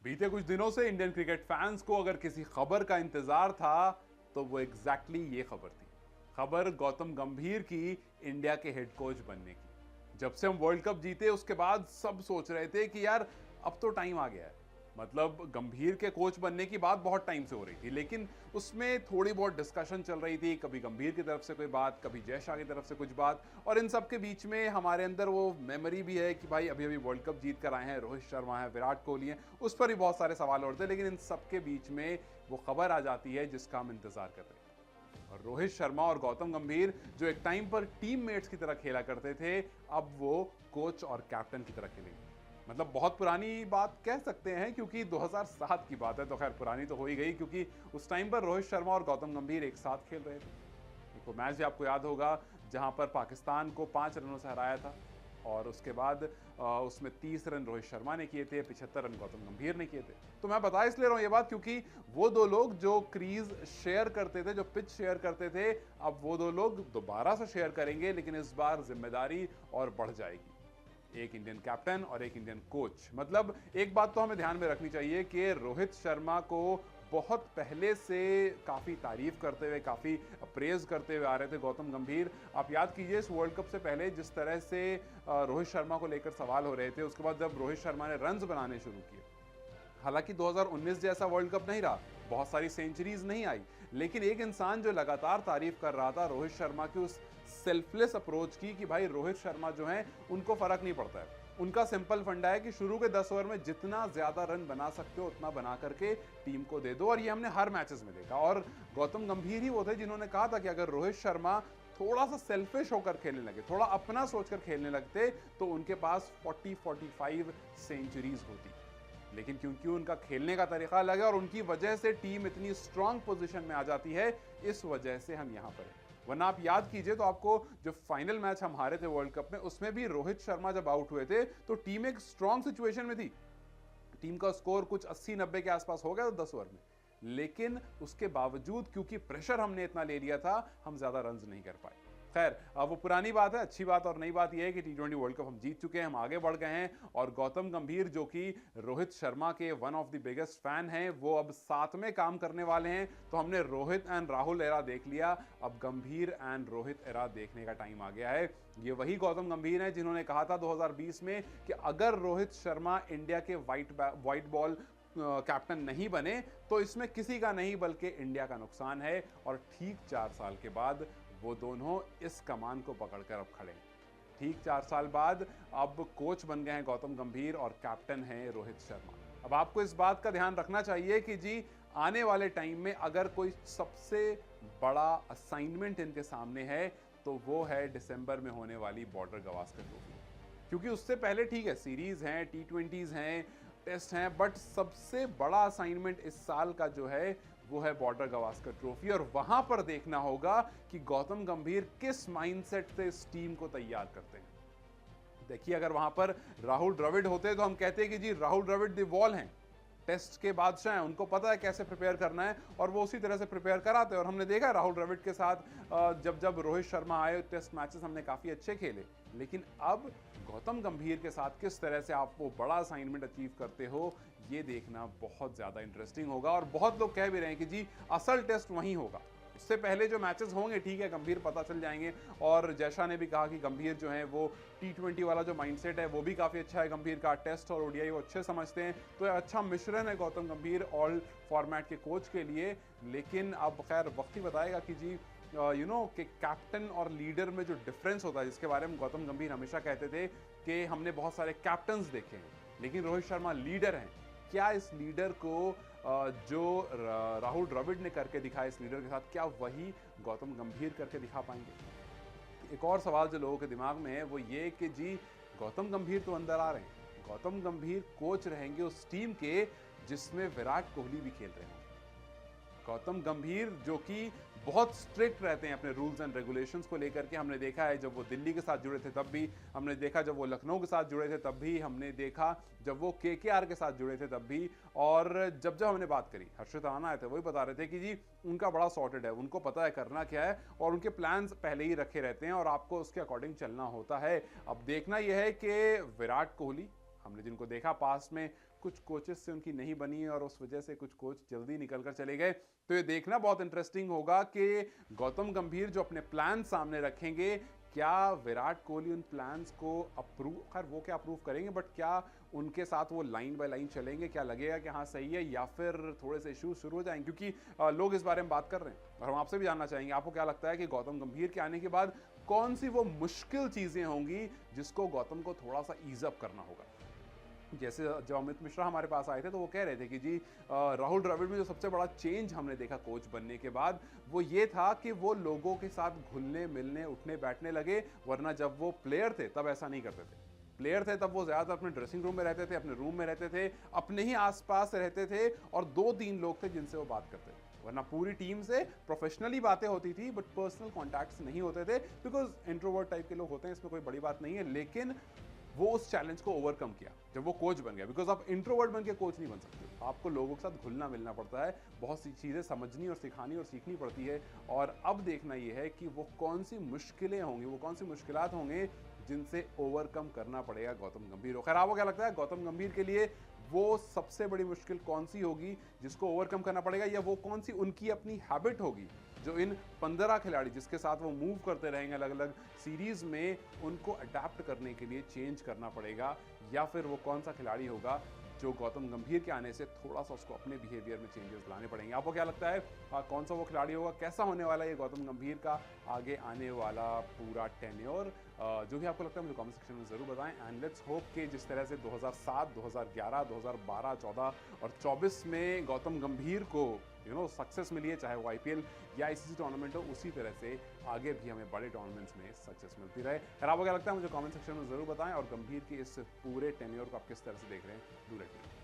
बीते कुछ दिनों से इंडियन क्रिकेट फैंस को अगर किसी खबर का इंतजार था तो वो एग्जैक्टली ये खबर थी। खबर गौतम गंभीर की इंडिया के हेड कोच बनने की। जब से हम वर्ल्ड कप जीते उसके बाद सब सोच रहे थे कि यार अब तो टाइम आ गया है। मतलब गंभीर के कोच बनने की बात बहुत टाइम से हो रही थी, लेकिन उसमें थोड़ी बहुत डिस्कशन चल रही थी। कभी गंभीर की तरफ से कोई बात, कभी जय शाह की तरफ से कुछ बात, और इन सब के बीच में हमारे अंदर वो मेमोरी भी है कि भाई अभी अभी वर्ल्ड कप जीत कर आए हैं, रोहित शर्मा है, विराट कोहली हैं, उस पर भी बहुत सारे सवाल उठते हैं। लेकिन इन सब के बीच में वो खबर आ जाती है जिसका हम इंतजार कर रहे थे। और रोहित शर्मा और गौतम गंभीर जो एक टाइम पर टीममेट्स की तरह खेला करते थे, अब वो कोच और कैप्टन की तरह खेलेंगे। मतलब बहुत पुरानी बात कह सकते हैं, क्योंकि 2007 की बात है, तो खैर पुरानी तो हो ही गई, क्योंकि उस टाइम पर रोहित शर्मा और गौतम गंभीर एक साथ खेल रहे थे। एक वो मैच भी आपको याद होगा जहां पर पाकिस्तान को 5 रनों से हराया था, और उसके बाद उसमें 30 रन रोहित शर्मा ने किए थे, 75 रन गौतम गंभीर ने किए थे। तो मैं बता इसलिए रहा हूं ये बात क्योंकि वो दो लोग जो क्रीज शेयर करते थे, जो पिच शेयर करते थे, अब वो दो लोग दोबारा से शेयर करेंगे, लेकिन इस बार जिम्मेदारी और बढ़ जाएगी। एक इंडियन कैप्टन और एक इंडियन कोच। मतलब एक बात तो हमें ध्यान में रखनी चाहिए कि रोहित शर्मा को बहुत पहले से काफ़ी तारीफ करते हुए, काफ़ी प्रेज करते हुए आ रहे थे गौतम गंभीर। आप याद कीजिए इस वर्ल्ड कप से पहले जिस तरह से रोहित शर्मा को लेकर सवाल हो रहे थे, उसके बाद जब रोहित शर्मा ने रन्स बनाने शुरू किए, हालांकि 2019 जैसा वर्ल्ड कप नहीं रहा, बहुत सारी सेंचुरीज नहीं आई, लेकिन एक इंसान जो लगातार तारीफ कर रहा था रोहित शर्मा की उस सेल्फलेस अप्रोच की कि भाई रोहित शर्मा जो हैं उनको फर्क नहीं पड़ता है। उनका सिंपल फंडा है कि शुरू के 10 ओवर में जितना ज्यादा रन बना सकते हो उतना बना करके टीम को दे दो, और ये हमने हर मैचेस में देखा। और गौतम गंभीर ही वो थे जिन्होंने कहा था कि अगर रोहित शर्मा थोड़ा सा सेल्फिश होकर खेलने लगे, थोड़ा अपना सोचकर खेलने लगते, तो उनके पास 40-45 सेंचुरीज होती। लेकिन क्योंकि उनका खेलने का तरीका अलग है और उनकी वजह से टीम इतनी स्ट्रांग पोजीशन में आ जाती है, इस वजह से हम यहां पर हैं। वरना आप याद कीजिए तो आपको जो फाइनल मैच हम हारे थे वर्ल्ड कप में, उसमें भी रोहित शर्मा जब आउट हुए थे तो टीम एक स्ट्रांग सिचुएशन में थी। टीम का स्कोर कुछ 80-90 के आसपास हो गया 10 ओवर में, लेकिन उसके बावजूद क्योंकि प्रेशर हमने इतना ले लिया था, हम ज्यादा रन नहीं कर पाए। खैर अब वो पुरानी बात है। अच्छी बात और नई बात यह है कि T20 वर्ल्ड कप हम जीत चुके हैं, हम आगे बढ़ गए हैं, और गौतम गंभीर जो कि रोहित शर्मा के one of the biggest fan हैं, वो अब साथ में काम करने वाले हैं। तो हमने रोहित एंड राहुल एरा देख लिया, अब गंभीर एंड रोहित एरा देखने का टाइम आ गया है। ये वही गौतम गंभीर हैं जिन्होंने कहा था 2020 में कि अगर रोहित शर्मा इंडिया के व्हाइट बॉल कैप्टन नहीं बने तो इसमें किसी का नहीं बल्कि इंडिया का नुकसान है। और ठीक 4 साल के बाद वो दोनों इस कमान को पकड़कर अब खड़े हैं। ठीक 4 साल बाद अब कोच बन गए हैं गौतम गंभीर और कैप्टन है रोहित शर्मा। अब आपको इस बात का ध्यान रखना चाहिए कि जी आने वाले टाइम में अगर कोई सबसे बड़ा असाइनमेंट इनके सामने है तो वो है दिसंबर में होने वाली बॉर्डर गवास्कर ट्रॉफी। क्योंकि उससे पहले ठीक है सीरीज हैं, T20s हैं, टेस्ट हैं, बट सबसे बड़ा असाइनमेंट इस साल का जो है वो है बॉर्डर गवास्कर ट्रॉफी। और वहां पर देखना होगा कि गौतम गंभीर किस माइंडसेट से इस टीम को तैयार करते हैं। देखिए अगर वहां पर राहुल द्रविड़ होते तो हम कहते कि जी राहुल द्रविड़ द वॉल हैं, टेस्ट के बादशाह हैं, उनको पता है कैसे प्रिपेयर करना है, और वो उसी तरह से प्रिपेयर कराते हैं। और हमने देखा राहुल द्रविड़ के साथ जब जब रोहित शर्मा आए टेस्ट मैचेस हमने काफ़ी अच्छे खेले। लेकिन अब गौतम गंभीर के साथ किस तरह से आप वो बड़ा असाइनमेंट अचीव करते हो, ये देखना बहुत ज़्यादा इंटरेस्टिंग होगा। और बहुत लोग कह भी रहे हैं कि जी असल टेस्ट वहीं होगा, इससे पहले जो मैचेस होंगे ठीक है गंभीर पता चल जाएंगे। और जयशा ने भी कहा कि गंभीर जो है वो T20 वाला जो माइंडसेट है वो भी काफ़ी अच्छा है गंभीर का, टेस्ट और ओडीआई वो अच्छे समझते हैं। तो अच्छा मिश्रण है गौतम गंभीर ऑल फॉर्मेट के कोच के लिए। लेकिन अब खैर वक्त ही बताएगा कि जी कि कैप्टन और लीडर में जो डिफरेंस होता है, जिसके बारे में गौतम गंभीर हमेशा कहते थे कि हमने बहुत सारे कैप्टन्स देखे हैं लेकिन रोहित शर्मा लीडर हैं। क्या इस लीडर को जो राहुल द्रविड़ ने करके दिखाया इस लीडर के साथ, क्या वही गौतम गंभीर करके दिखा पाएंगे? एक और सवाल जो लोगों के दिमाग में है वो ये कि जी गौतम गंभीर तो अंदर आ रहे हैं, गौतम गंभीर कोच रहेंगे उस टीम के जिसमें विराट कोहली भी खेल रहे हैं। गौतम गंभीर जो कि बहुत स्ट्रिक्ट रहते हैं अपने रूल्स एंड रेगुलेशंस को लेकर के, हमने देखा है जब वो दिल्ली के साथ जुड़े थे तब भी, हमने देखा जब वो लखनऊ के साथ जुड़े थे तब भी, हमने देखा जब वो KKR के साथ जुड़े थे तब भी। और जब जब हमने बात करी, हर्षित राणा आए थे वही बता रहे थे कि जी उनका बड़ा सॉर्टेड है, उनको पता है करना क्या है और उनके प्लान्स पहले ही रखे रहते हैं और आपको उसके अकॉर्डिंग चलना होता है। अब देखना यह है कि विराट कोहली, हमने जिनको देखा पास में कुछ कोचेस से उनकी नहीं बनी और उस वजह से कुछ कोच जल्दी निकल कर चले गए। तो ये देखना बहुत इंटरेस्टिंग होगा कि गौतम गंभीर जो अपने प्लान सामने रखेंगे, क्या विराट कोहली उन प्लान्स को अप्रूव, खैर वो क्या अप्रूव करेंगे, बट क्या उनके साथ वो लाइन बाय लाइन चलेंगे, क्या लगेगा कि हाँ सही है, या फिर थोड़े से इश्यूज शुरू हो जाएंगे, क्योंकि लोग इस बारे में बात कर रहे हैं और हम आपसे भी जानना चाहेंगे आपको क्या लगता है कि गौतम गंभीर के आने के बाद कौन सी वो मुश्किल चीजें होंगी जिसको गौतम को थोड़ा सा ईज अप करना होगा। जैसे जब अमित मिश्रा हमारे पास आए थे तो वो कह रहे थे कि जी राहुल द्रविड़ में जो सबसे बड़ा चेंज हमने देखा कोच बनने के बाद वो ये था कि वो लोगों के साथ घुलने मिलने उठने बैठने लगे, वरना जब वो प्लेयर थे तब ऐसा नहीं करते थे। प्लेयर थे तब वो ज्यादातर अपने ड्रेसिंग रूम में रहते थे, अपने रूम में रहते थे, अपने ही आसपास रहते थे और 2-3 लोग थे जिनसे वो बात करते थे, वरना पूरी टीम से प्रोफेशनली बातें होती थी बट पर्सनल कॉन्टैक्ट्स नहीं होते थे, बिकॉज इंट्रोवर्ट टाइप के लोग होते हैं, इसमें कोई बड़ी बात नहीं है। लेकिन वो उस चैलेंज को ओवरकम किया जब वो कोच बन गया, बिकॉज आप इंट्रोवर्ट बन के कोच नहीं बन सकते, आपको लोगों के साथ घुलना मिलना पड़ता है, बहुत सी चीज़ें समझनी और सिखानी और सीखनी पड़ती है। और अब देखना ये है कि वो कौन सी मुश्किलें होंगी, वो कौन सी मुश्किलात होंगे जिनसे ओवरकम करना पड़ेगा गौतम गंभीर को। खैर आपको क्या लगता है गौतम गंभीर के लिए वो सबसे बड़ी मुश्किल कौन सी होगी जिसको ओवरकम करना पड़ेगा, या वो कौन सी उनकी अपनी हैबिट होगी जो इन 15 खिलाड़ी जिसके साथ वो मूव करते रहेंगे अलग अलग सीरीज में, उनको अडेप्ट करने के लिए चेंज करना पड़ेगा, या फिर वो कौन सा खिलाड़ी होगा जो गौतम गंभीर के आने से थोड़ा सा उसको अपने बिहेवियर में चेंजेस लाने पड़ेंगे। आपको क्या लगता है कौन सा वो खिलाड़ी होगा, कैसा होने वाला है ये गौतम गंभीर का आगे आने वाला पूरा टेन्योर, जो भी आपको लगता है मुझे कमेंट सेक्शन में जरूर बताएं। एंड लेट्स होप कि जिस तरह से 2007, 2011, 2012, 14 और 24 में गौतम गंभीर को सक्सेस मिली है, चाहे वो आईपीएल या आईसीसी टूर्नामेंट हो, उसी तरह से आगे भी हमें बड़े टूर्नामेंट्स में सक्सेस मिलती रहे। खैर आपको क्या लगता है मुझे कमेंट सेक्शन में जरूर बताएं और गंभीर के इस पूरे टेन्योर को आप किस तरह से देख रहे हैं, डू लेट मी नो।